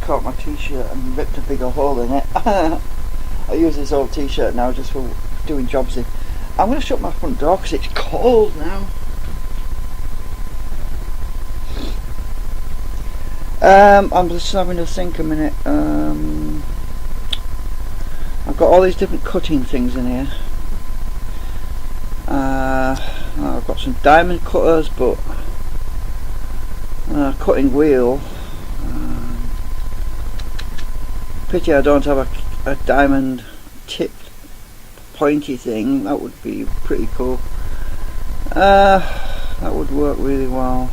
caught my t-shirt and ripped a bigger hole in it. I use this old t-shirt now just for doing jobs in. I'm going to shut my front door because it's cold now. I'm just having to think a minute. I've got all these different cutting things in here. I've got some diamond cutters, but cutting wheel. Pity I don't have a diamond tipped pointy thing. That would be pretty cool. That would work really well.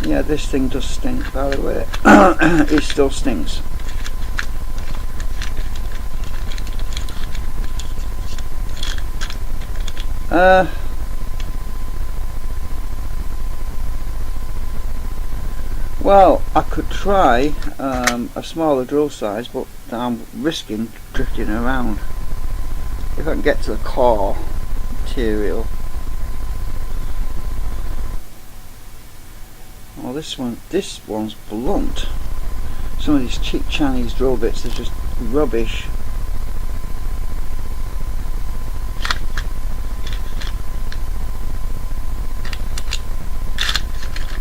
Yeah, this thing does stink, by the way. It still stinks. Well, I could try a smaller drill size, but I'm risking drifting around. If I can get to the core material. Well, this one's blunt. Some of these cheap Chinese drill bits are just rubbish.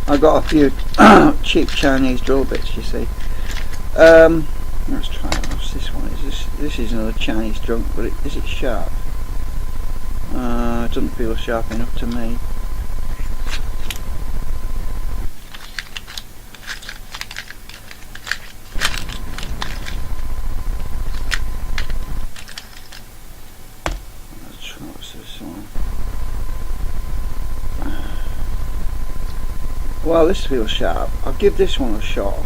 I've got a few cheap Chinese drill bits, you see. Let's try it. What's this one? This is another Chinese junk, but is it sharp? It doesn't feel sharp enough to me. Let's try what's this one. Well, this feels sharp. I'll give this one a shot.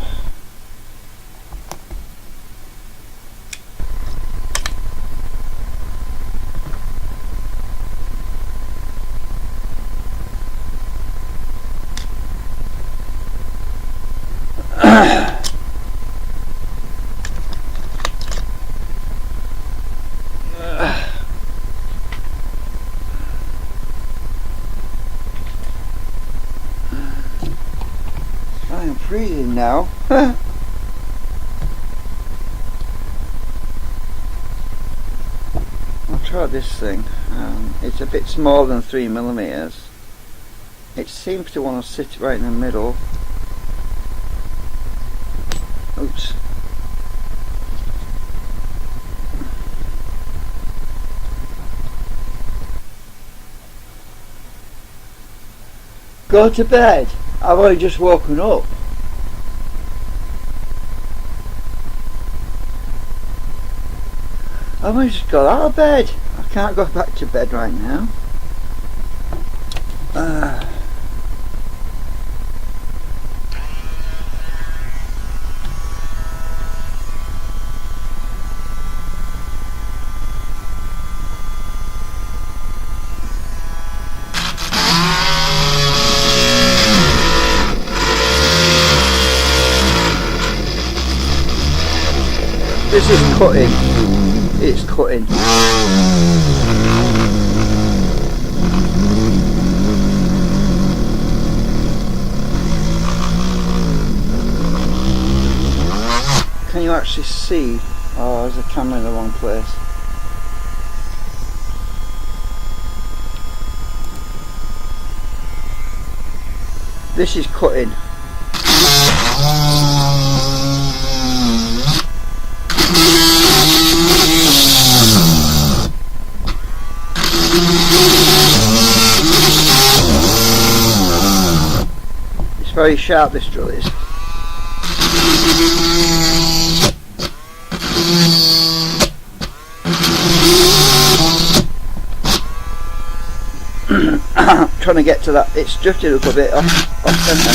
I am freezing now. I'll try this thing. It's a bit smaller than 3mm. It seems to want to sit right in the middle. Oops. Go to bed. I've only just woken up. I've only just got out of bed. I can't go back to bed right now. This is cutting. It's cutting. Can you actually see? Oh, there's a camera in the wrong place. This is cutting. It's very sharp, this drill is. Trying to get to that, it's drifted a little bit off centre.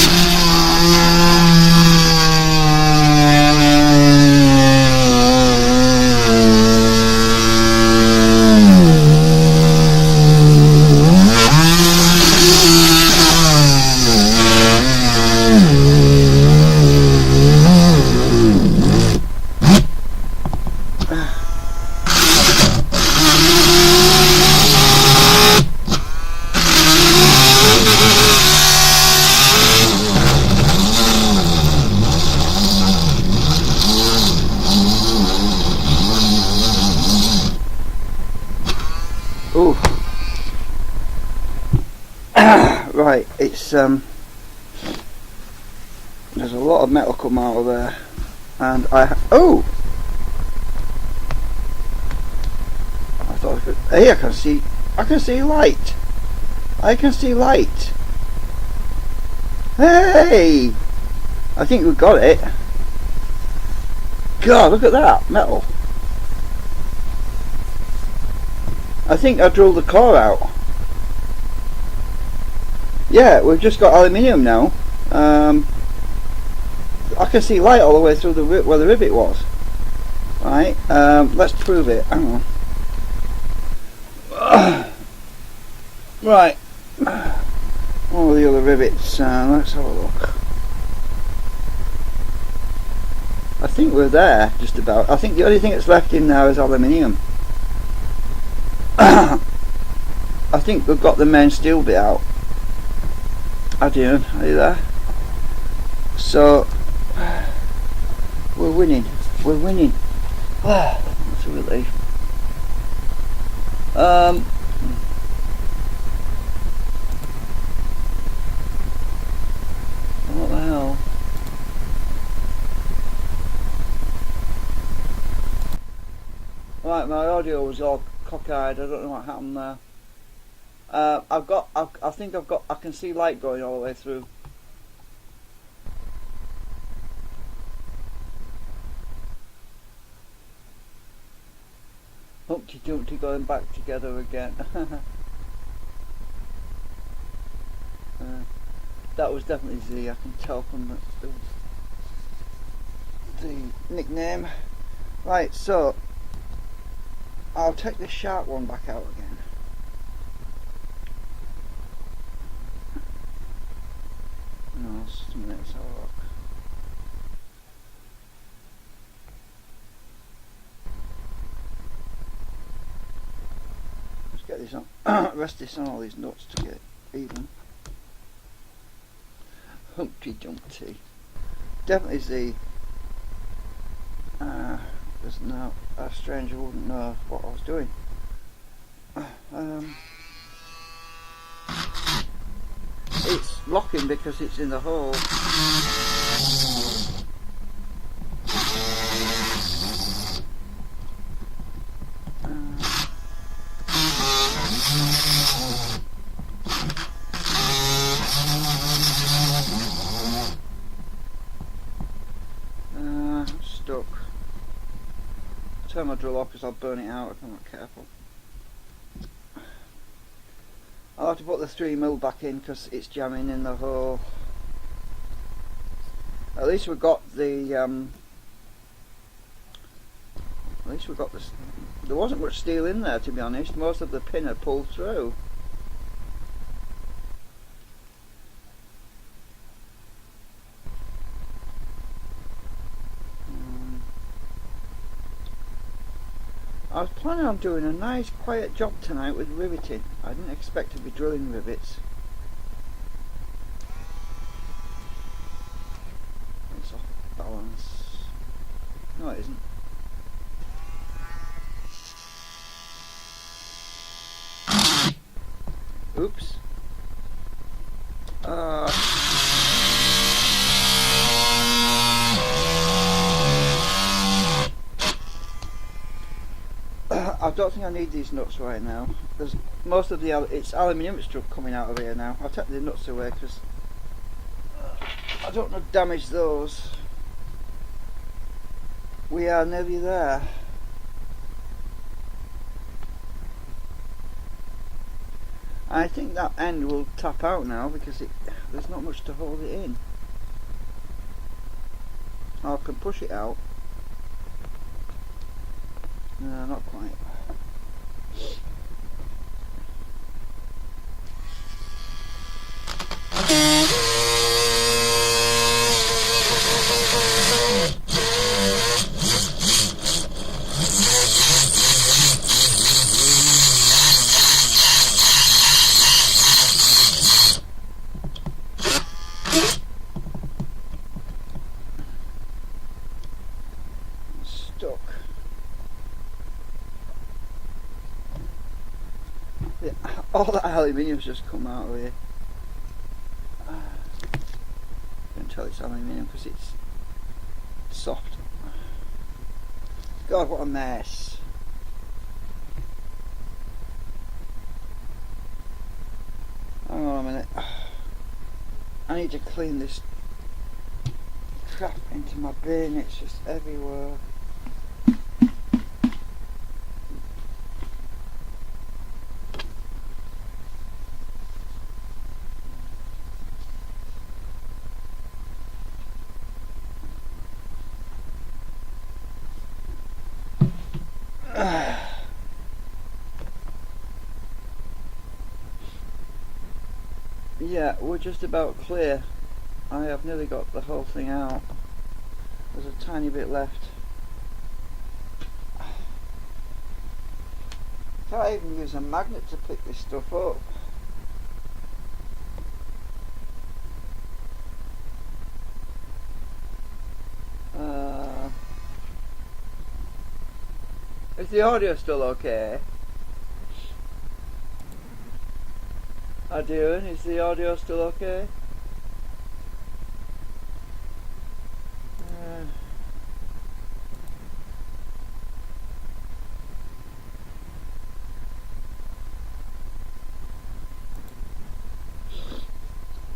Right, it's there's a lot of metal come out of there, and I thought I could. Hey, I can see light. I can see light. Hey, I think we got it. God, look at that metal. I think I drilled the core out. Yeah, we've just got aluminium now. I can see light all the way through where the rivet was. Right, let's prove it. Hang on. Right, all the other rivets. Let's have a look. I think we're there, just about. I think the only thing that's left in there is aluminium. I think we've got the main steel bit out. Are you there? So we're winning. We're winning. That's a relief. What the hell? Right, my audio was all cockeyed. I don't know what happened there. I can see light going all the way through. Humpty Dumpty going back together again. That was definitely Z, I can tell from the nickname. Right, so I'll take the sharp one back out again. No, just a minute, let's have a look. Let's get this on, rest this on all these nuts to get even. Humpty Dumpty. Definitely Z. There's no, a stranger wouldn't know what I was doing. It's locking because it's in the hole. I'm stuck. Turn my drill off because I'll burn it out if I'm not careful. I'll have to put the 3mm back in because it's jamming in the hole. At least we've got the there wasn't much steel in there, to be honest. Most of the pin had pulled through. I was planning on doing a nice quiet job tonight with riveting. I didn't expect to be drilling rivets. It's off balance. No, it isn't. Oops. I don't think I need these nuts right now. There's most of it's aluminium stuff coming out of here now. I'll take the nuts away because I don't want to damage those. We are nearly there. I think that end will tap out now because there's not much to hold it in. I can push it out. No, not quite. Stuck. All that aluminium's just come out of here. tell it's aluminium because it's soft. God, what a mess. Hang on a minute. I need to clean this crap into my bin, it's just everywhere. Yeah, we're just about clear. I have nearly got the whole thing out. There's a tiny bit left. Can't even use a magnet to pick this stuff up. Is the audio still okay? Adrian, is the audio still okay?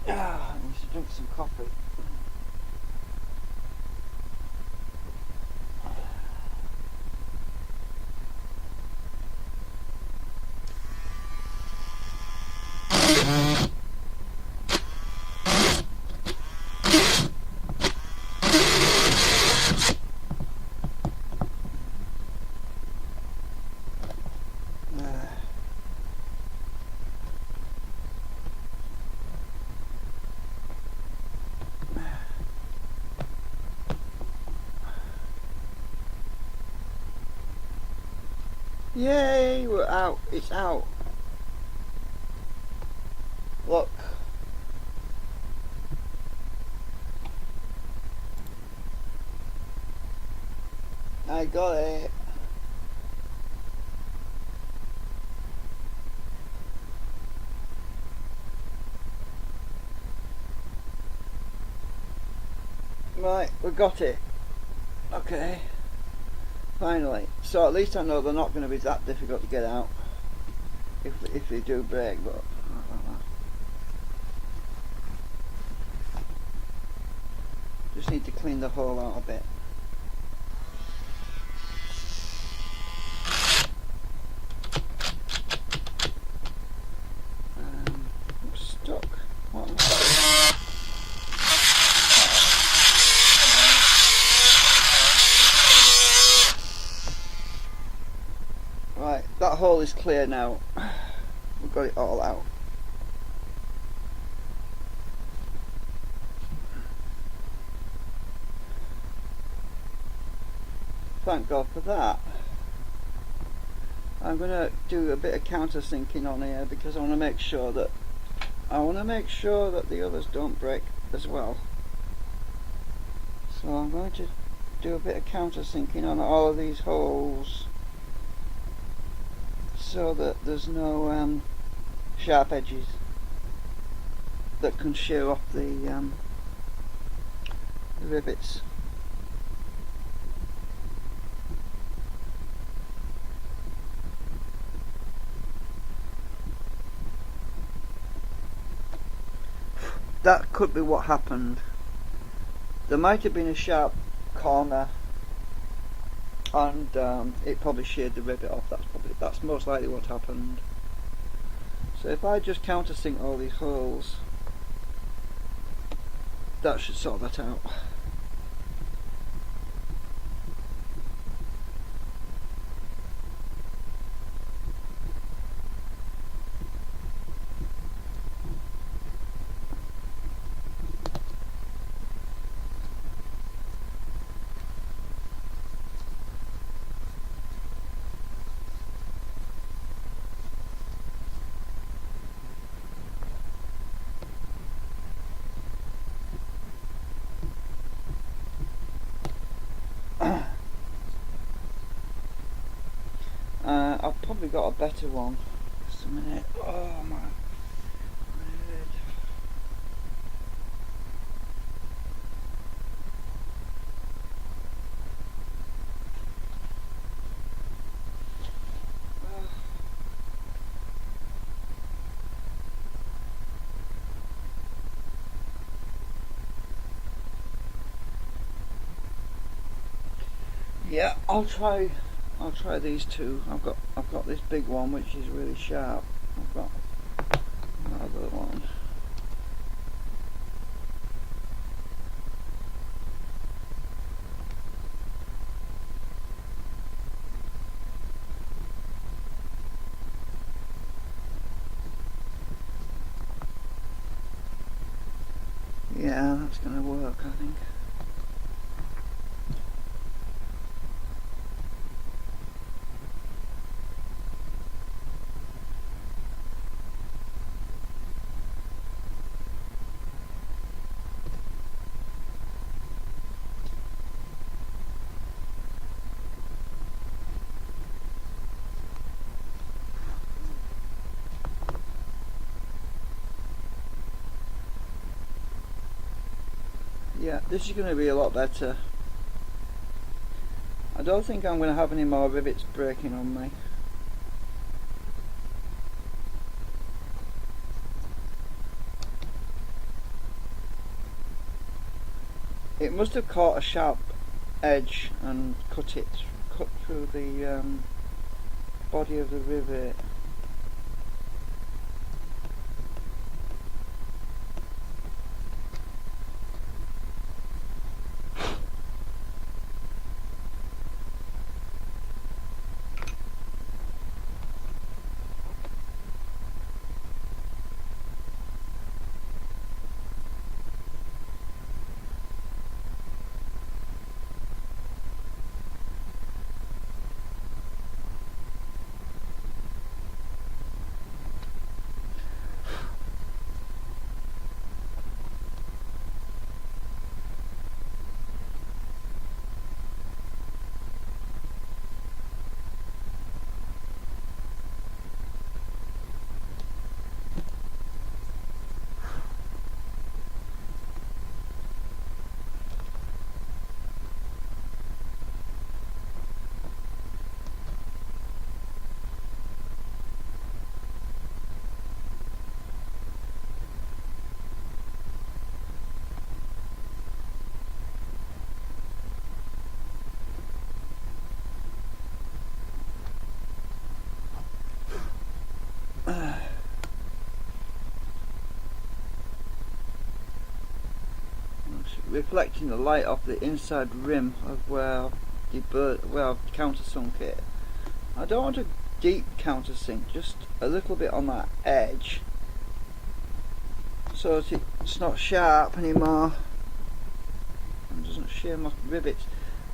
I need to drink some coffee. Yay, we're out, it's out. Look. I got it. Right, we got it. Okay. Finally. So at least I know they're not going to be that difficult to get out. If they do break, but just need to clean the hole out a bit. I'm stuck. What am I? Right, that hole is clear now. We've got it all out. Thank God for that. I'm going to do a bit of countersinking on here because I want to make sure that the others don't break as well. So I'm going to do a bit of countersinking on all of these holes so that there's no sharp edges that can shear off the rivets. That could be what happened. There might have been a sharp corner and it probably sheared the rivet off. That's most likely what happened. So if I just countersink all these holes, that should sort that out. I've probably got a better one. Just a minute. Oh my head. Yeah, I'll try these two. I've got this big one which is really sharp. I've got another one. Yeah, that's gonna work, I think. Yeah, this is going to be a lot better. I don't think I'm going to have any more rivets breaking on me. It must have caught a sharp edge and cut through the body of the rivet. Reflecting the light off the inside rim of where I've countersunk it. I don't want a deep countersink, just a little bit on that edge, so that it's not sharp anymore and doesn't shear my rivets.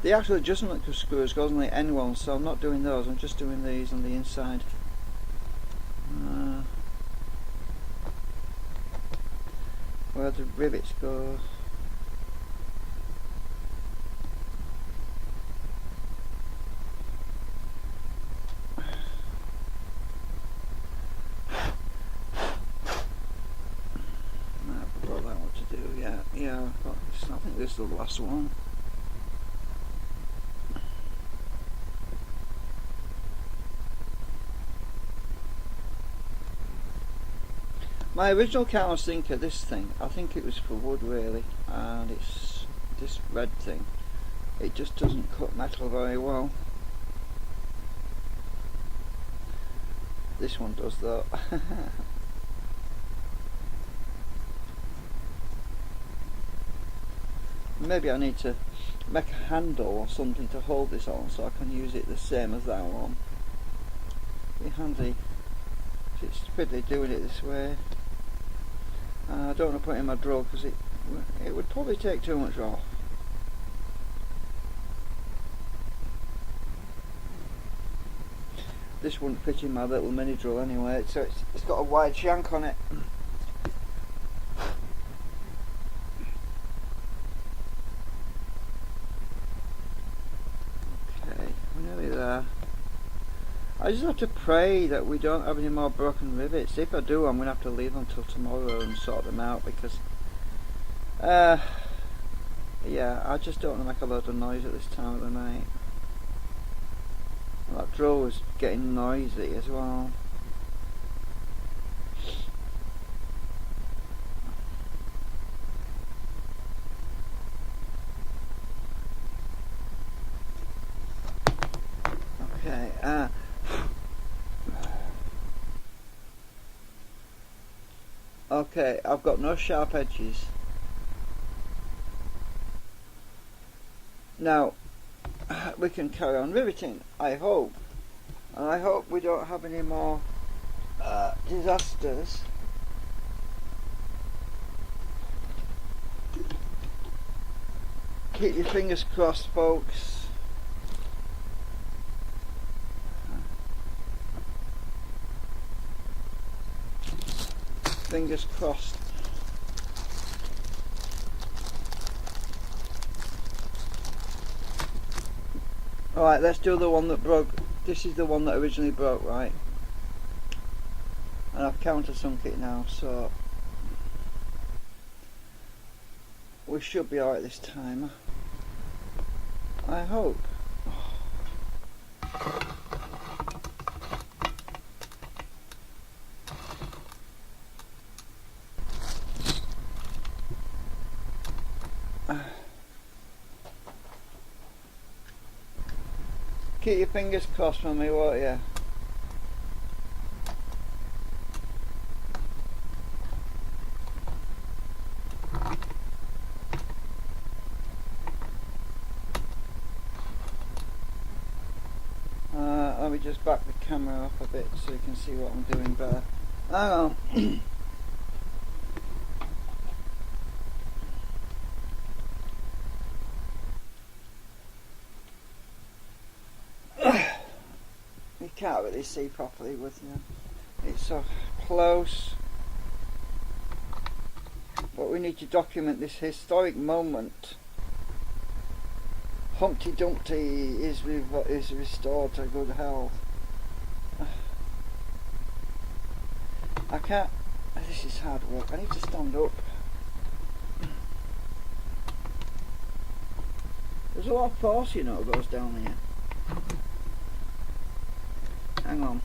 The actual adjustment screws goes on the end one, so I'm not doing those. I'm just doing these on the inside. Where the rivets go. Yeah, I think this is the last one. My original countersinker, this thing, I think it was for wood really, and it's this red thing. It just doesn't cut metal very well. This one does though. Maybe I need to make a handle or something to hold this on so I can use it the same as that one. Be handy. It's fiddly doing it this way. I don't want to put it in my drill because it would probably take too much off. This wouldn't fit in my little mini drill anyway, so it's got a wide shank on it. Okay, we're nearly there. I just have to pray that we don't have any more broken rivets. If I do, I'm going to have to leave them till tomorrow and sort them out because yeah, I just don't want to make a load of noise at this time of the night. That drill was getting noisy as well. Okay, I've got no sharp edges. Now, we can carry on riveting, I hope. And I hope we don't have any more disasters. Keep your fingers crossed, folks. Fingers crossed. Alright, let's do the one that broke. This is the one that originally broke, right? And I've countersunk it now, so we should be alright this time. I hope. Keep your fingers crossed for me, won't you? Let me just back the camera up a bit so you can see what I'm doing better. Hang on. You can't really see properly with you. It's so close. But we need to document this historic moment. Humpty Dumpty is restored to good health. I can't. This is hard work. I need to stand up. There's a lot of force, you know, goes down here. Hang on.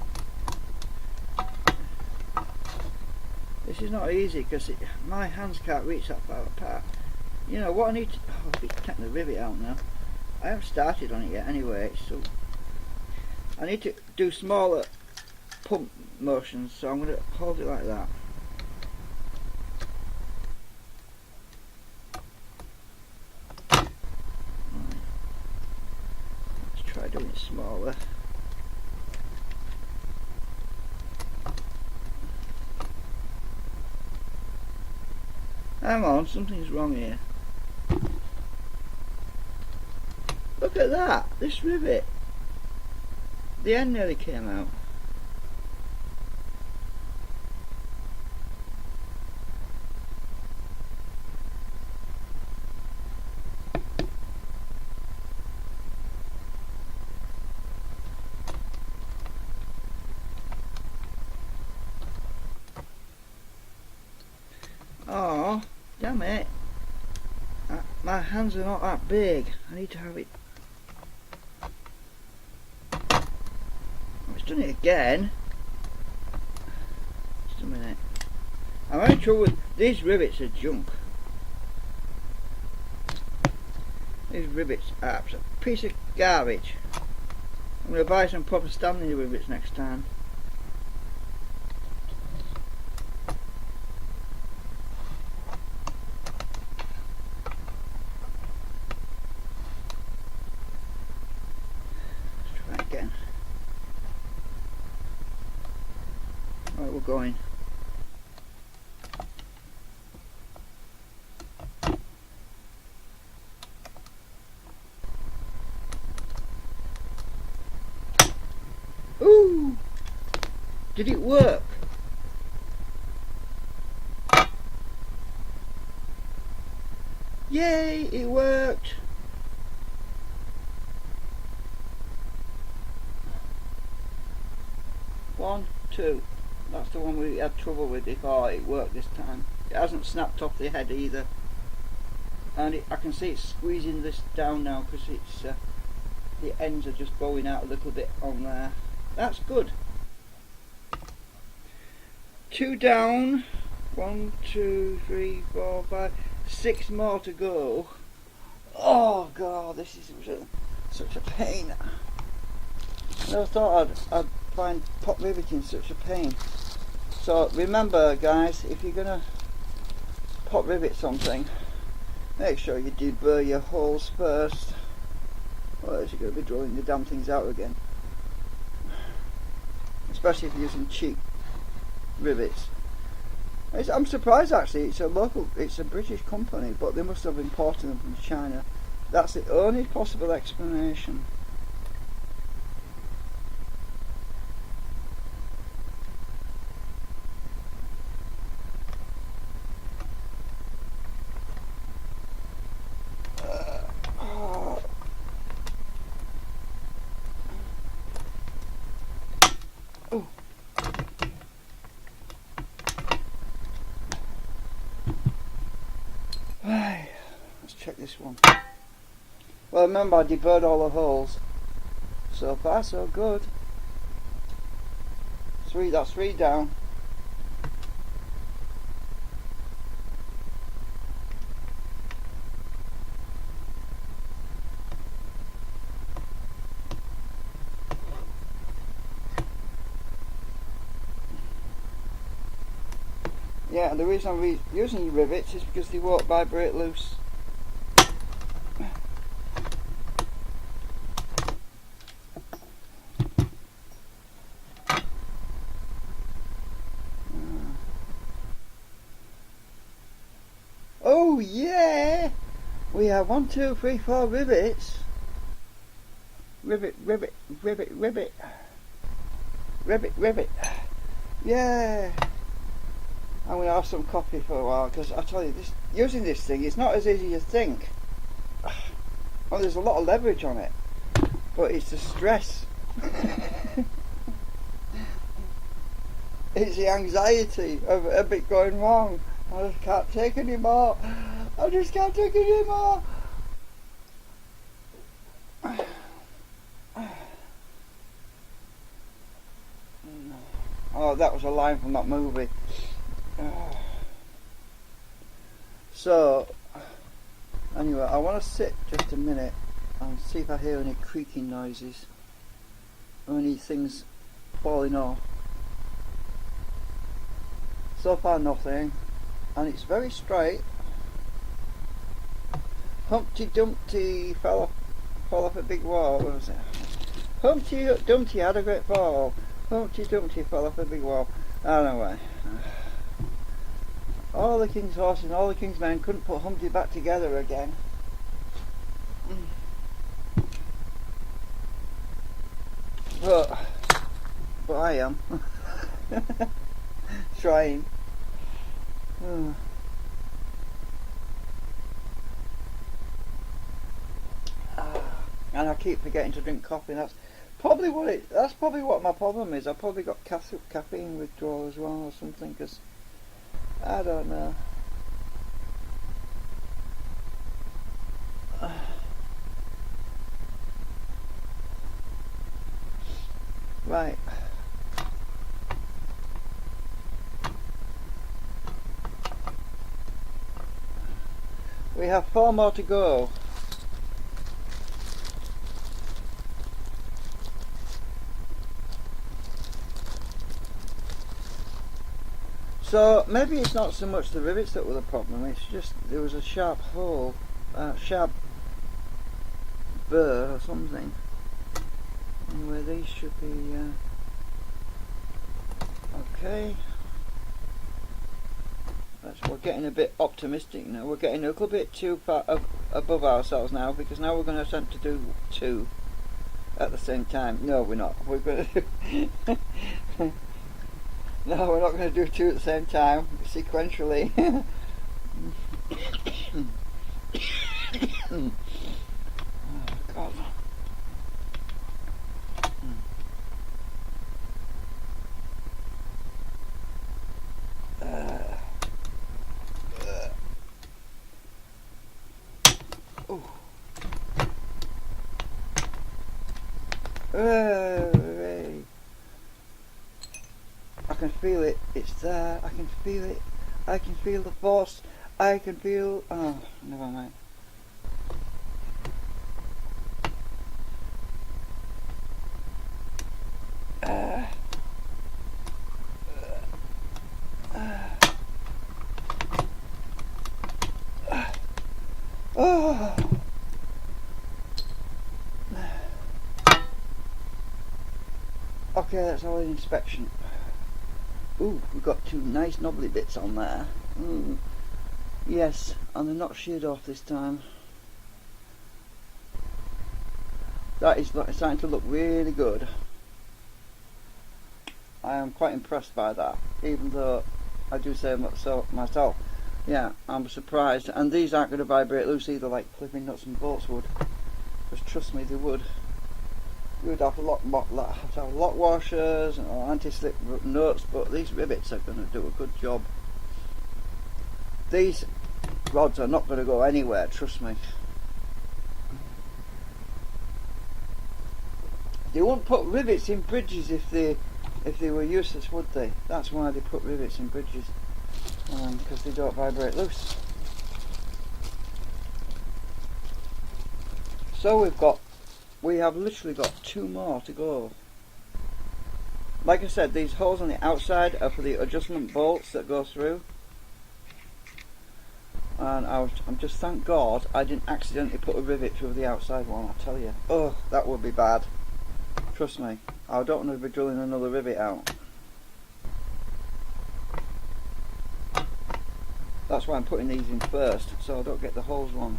This is not easy because my hands can't reach that far apart. You know what I need to. Oh, I'll be taking the rivet out now. I haven't started on it yet anyway, so I need to do smaller pump motions, so I'm going to hold it like that. Right. Let's try doing it smaller. Hang on, something's wrong here. Look at that, this rivet. The end nearly came out. Oh, damn it. My hands are not that big. I need to have it. It's done it again. Just a minute. I'm having trouble with these rivets are junk. These rivets are a piece of garbage. I'm going to buy some proper standing rivets next time. Let's try again. Right, we're going. Ooh! Did it work? Yay! It worked! One, two. That's the one we had trouble with before. It worked this time. It hasn't snapped off the head either. And I can see it's squeezing this down now because it's the ends are just going out a little bit on there. That's good. 2 down. 1, 2, 3, 4, 5, 6 more to go. Oh God, this is such a pain. I thought I'd find pot riveting such a pain. So remember guys, if you're gonna pot rivet something, make sure you deburr your holes first, or else you're going to be drilling the damn things out again. Especially if you're using cheap rivets. I'm surprised actually, it's a British company, but they must have imported them from China. That's the only possible explanation. Right, let's check this one. Well, remember I deburred all the holes. So far so good. That's 3 down. Yeah, and the reason I'm using rivets is because they won't vibrate loose. Oh yeah! We have 1, 2, 3, 4 rivets. Rivet, rivet, rivet, rivet. Rivet, rivet. Yeah! I'm going to have some coffee for a while, because I tell you, using this thing, it's not as easy as you think. Well, there's a lot of leverage on it, but it's the stress. It's the anxiety of a bit going wrong. I just can't take any more. I just can't take any more. Oh, that was a line from that movie. So, anyway, I want to sit just a minute and see if I hear any creaking noises or any things falling off. So far nothing, and it's very straight. Humpty Dumpty fell off a big wall. What was it? Humpty Dumpty had a great fall. Humpty Dumpty fell off a big wall. Anyway, all the king's horses and all the king's men couldn't put Humpty back together again. But I am trying. And I keep forgetting to drink coffee. That's probably what my problem is. I've probably got caffeine withdrawal as well or something, because I don't know. Right. We have 4 more to go. So maybe it's not so much the rivets that were the problem, it's just there was a sharp hole, sharp burr or something. Anyway, these should be okay. We're getting a bit optimistic now. We're getting a little bit too far above ourselves now, because now we're going to attempt to do 2 at the same time. No, we're not. We're going to do no, we're not going to do 2 at the same time, sequentially. Oh, God. I can feel it, it's there, I can feel it, I can feel the force, I can feel, oh, never mind. Okay, that's our inspection. Ooh, we've got two nice knobbly bits on there. Ooh. Yes, and they're not sheared off this time. That is starting to look really good. I am quite impressed by that, even though I do say so myself. Yeah, I'm surprised. And these aren't going to vibrate loose either, like clipping nuts and bolts would. Because trust me, they would. You would have to have lock washers and anti-slip nuts, but these rivets are going to do a good job. These rods are not going to go anywhere, trust me. They wouldn't put rivets in bridges if they were useless, would they? That's why they put rivets in bridges, because they don't vibrate loose. So we have literally got two more to go. Like I said, these holes on the outside are for the adjustment bolts that go through. And I'm just, thank God I didn't accidentally put a rivet through the outside one, I tell you. Oh, that would be bad. Trust me, I don't want to be drilling another rivet out. That's why I'm putting these in first, so I don't get the holes wrong.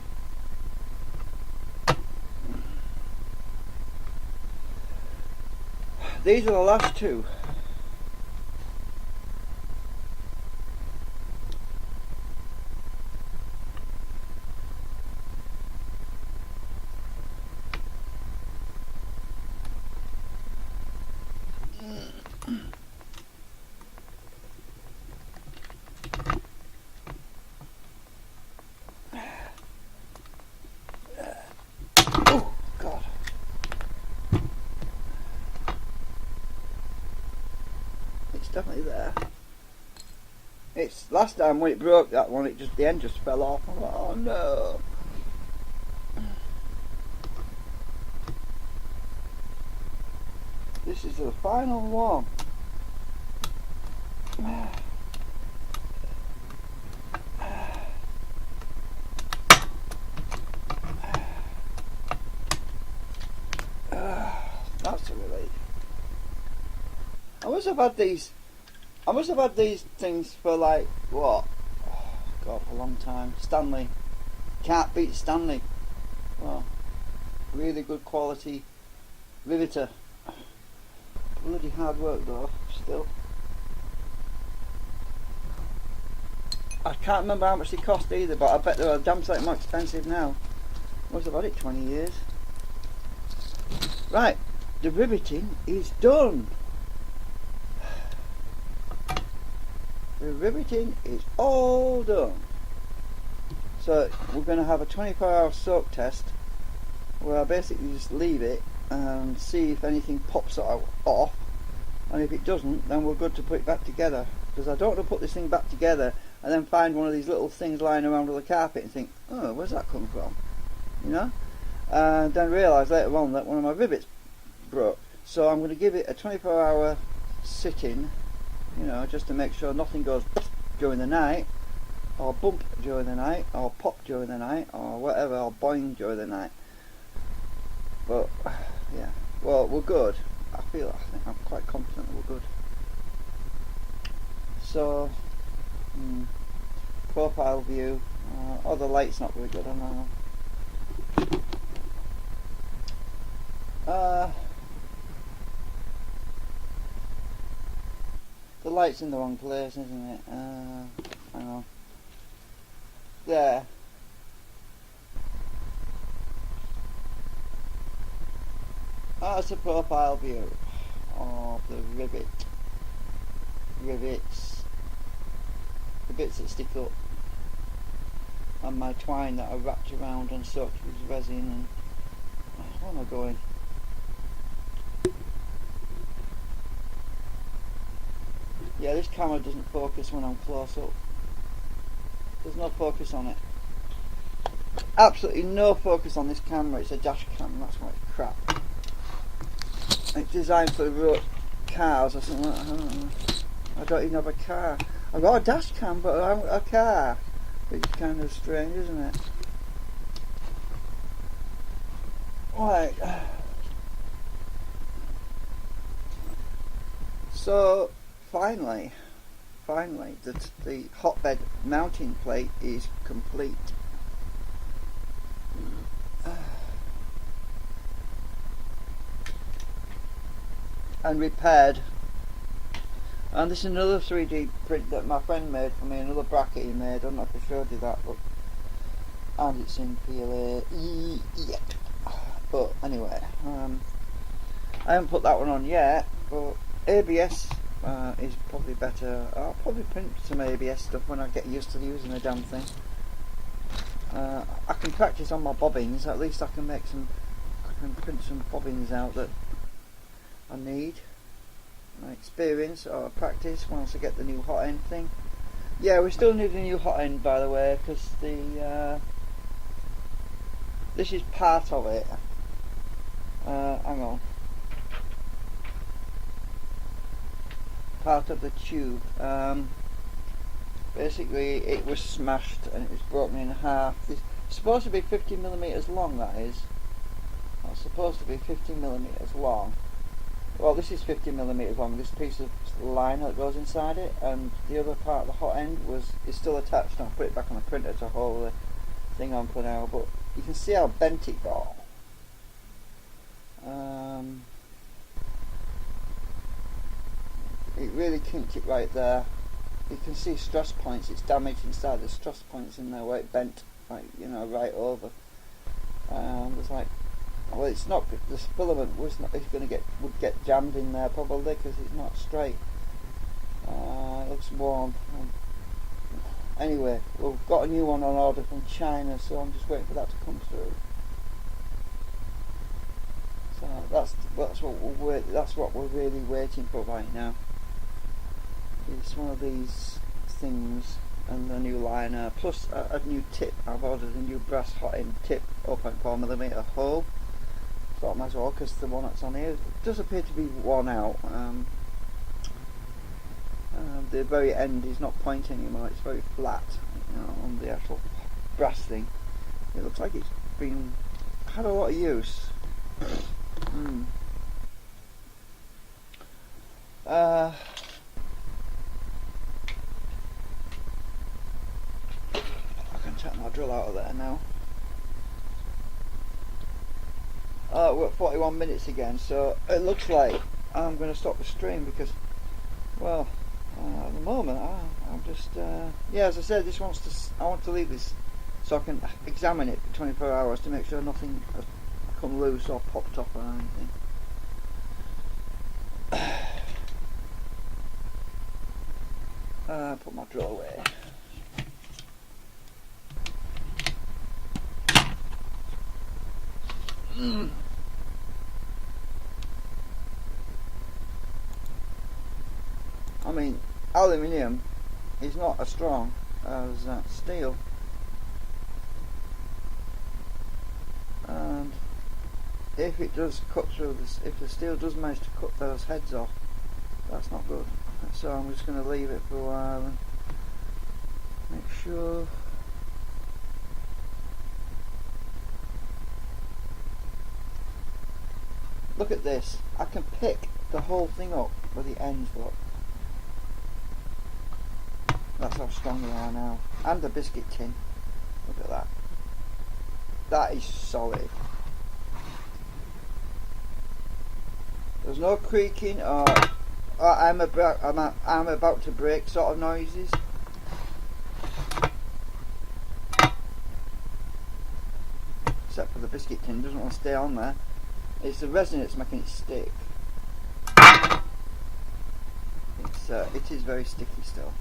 These are the last two. Oh God. It's definitely there. It's last time when it broke, that one, the end just fell off. I'm like, oh no. This is the final one. That's a relief. I must have had these things for like, what? Oh, God, a long time. Stanley. Can't beat Stanley. Well, really good quality riveter. Bloody hard work though, still. I can't remember how much they cost either, but I bet they're a damn sight more expensive now. Must have had it 20 years. Right, the riveting is done. The riveting is all done. So we're going to have a 24-hour soak test where I basically just leave it and see if anything pops off, and if it doesn't, then we're good to put it back together, because I don't want to put this thing back together and then find one of these little things lying around on the carpet and think, oh, where's that come from, you know, and then realise later on that one of my rivets broke. So I'm going to give it a 24-hour sitting, you know, just to make sure nothing goes during the night, or bump during the night, or pop during the night, or whatever, or boing during the night. But yeah, well, we're good. I think I'm quite confident that we're good. So profile view. Oh, the light's not very good on that. The light's in the wrong place, isn't it? Hang on. There. That's a profile view of the rivets, the bits that stick up, and my twine that I wrapped around and soaked with resin. And where am I going? Yeah, this camera doesn't focus when I'm close up. There's no focus on it. Absolutely no focus on this camera. It's a dash cam, that's why it's crap. It's designed for road cars or something like that. I don't know. I don't even have a car. I've got a dash cam, but I haven't got a car. It's kind of strange, isn't it? Right. So finally, the hotbed mounting plate is complete. And repaired. And this is another 3D print that my friend made for me, another bracket he made. I don't know if I showed you that, but and it's in PLA yet. But anyway, I haven't put that one on yet, but ABS is probably better. I'll probably print some ABS stuff when I get used to using the damn thing. I can practice on my bobbins. At least I can print some bobbins out that I need. Experience or practice once I get the new hot end thing. Yeah, we still need a new hot end, by the way, because this is part of it. Hang on. Part of the tube. Basically, it was smashed and it was broken in half. It's supposed to be 50mm long. That is. It's supposed to be 50mm long. Well, this is 50mm long, this piece of liner that goes inside it, and the other part of the hot end is still attached. I'll put it back on the printer to hold the thing on for now, but you can see how bent it got. It really kinked it right there. You can see stress points, it's damaged inside, there's stress points in there where it bent, like, you know, right over. There's like, well, it's not, the filament would get jammed in there probably because it's not straight. It looks worn. Anyway, we've got a new one on order from China, so I'm just waiting for that to come through. So that's what we're really waiting for right now. It's one of these things, and the new liner plus a new tip. I've ordered a new brass hot end tip, 0.4mm hole. Thought I might as well, because the one that's on here does appear to be worn out. The very end is not pointing anymore, it's very flat, you know, on the actual brass thing. It looks like it's been had a lot of use. I can take my drill out of there now. We're at 41 minutes again, so it looks like I'm going to stop the stream because, well, at the moment I'm just yeah, as I said, I want to leave this so I can examine it for 24 hours to make sure nothing has come loose or popped off or anything. Put my drill away. I mean, aluminium is not as strong as steel, and if it does cut through this, if the steel does manage to cut those heads off, that's not good. So I'm just going to leave it for a while and make sure. Look at this, I can pick the whole thing up with the ends, look. That's how strong they are now. And the biscuit tin. Look at that. That is solid. There's no creaking or I'm about to break sort of noises. Except for the biscuit tin, doesn't want to stay on there. It's the resin that's making it stick. It is very sticky still.